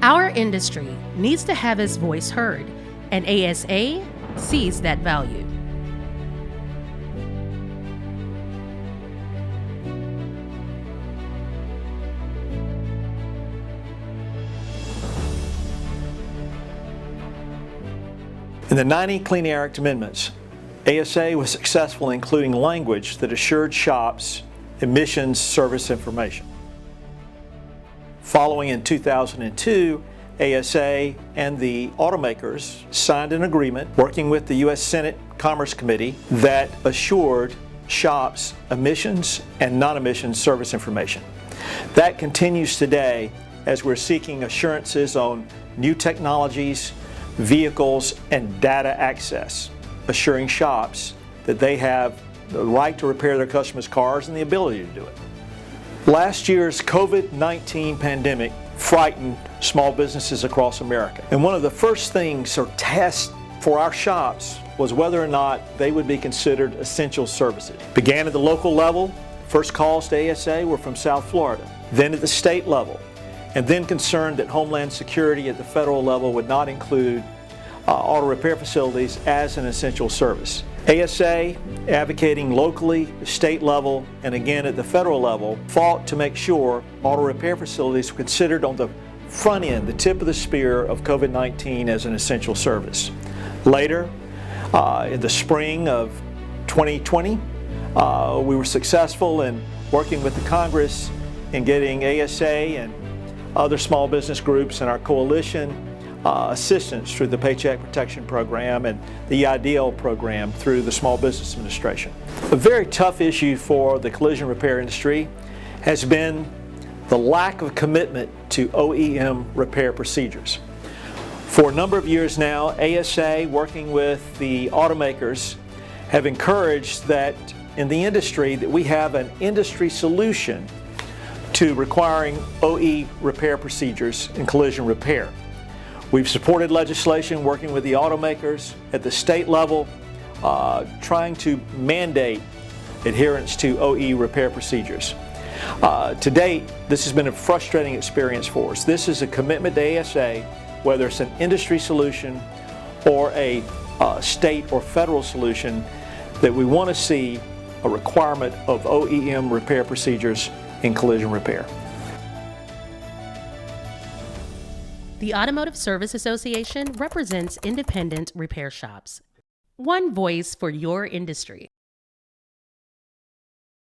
Our industry needs to have its voice heard, and ASA sees that value. In the 90 Clean Air Act amendments, ASA was successful in including language that assured shops emissions service information. Following in 2002, ASA and the automakers signed an agreement working with the U.S. Senate Commerce Committee that assured shops emissions and non-emissions service information. That continues today as we're seeking assurances on new technologies, vehicles, and data access, assuring shops that they have the right to repair their customers' cars and the ability to do it. Last year's COVID-19 pandemic frightened small businesses across America. And one of the first things or tests for our shops was whether or not they would be considered essential services. Began at the local level. First calls to ASA were from South Florida. Then at the state level. And then concerned that Homeland Security at the federal level would not include auto repair facilities as an essential service. ASA, advocating locally, the state level, and again at the federal level, fought to make sure auto repair facilities were considered on the front end, the tip of the spear of COVID-19 as an essential service. Later, in the spring of 2020, we were successful in working with the Congress in getting ASA and other small business groups and our coalition assistance through the Paycheck Protection Program and the EIDL program through the Small Business Administration. A very tough issue for the collision repair industry has been the lack of commitment to OEM repair procedures. For a number of years now, ASA, working with the automakers, have encouraged that in the industry that we have an industry solution to requiring OE repair procedures in collision repair. We've supported legislation working with the automakers at the state level, trying to mandate adherence to OE repair procedures. To date, this has been a frustrating experience for us. This is a commitment to ASA, whether it's an industry solution or a state or federal solution, that we want to see a requirement of OEM repair procedures in collision repair. The Automotive Service Association represents independent repair shops. One voice for your industry.